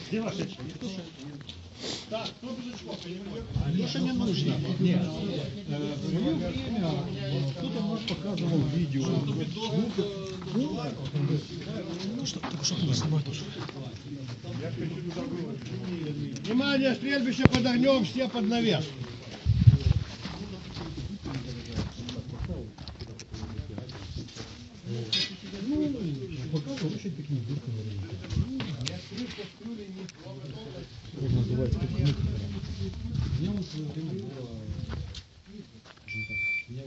Где ваши? Так, кто бежачков? Леша не нужно. Нет. Кто-то нам показывал видео. Ну что, только что надо снимать тоже. Внимание, стрельбище под огнем, все под навес. Показывал очень такие дырками. Это называется техник. У меня вот в свое время было, меня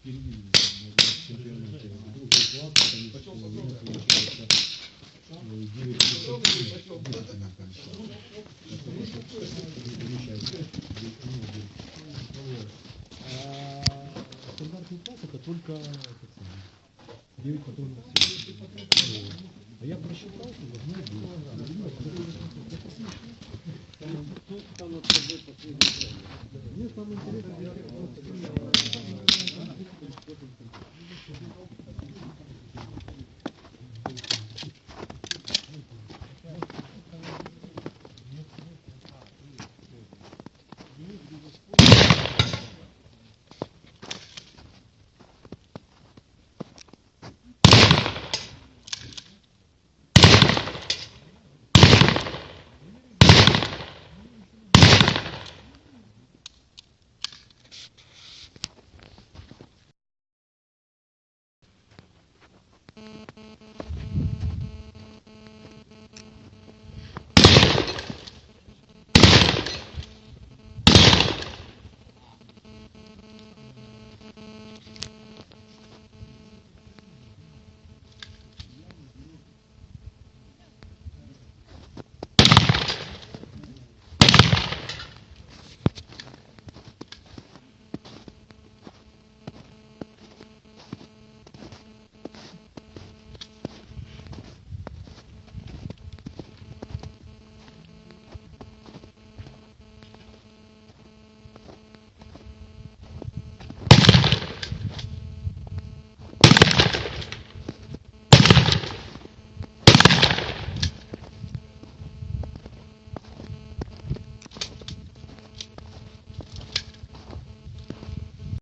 перевели на чемпионате. Был класс, получается, 9 стандартный класс это только 9 патронов всего. А я просчитал, что должно быть. Там от тобой последний. Мне самое интересное, я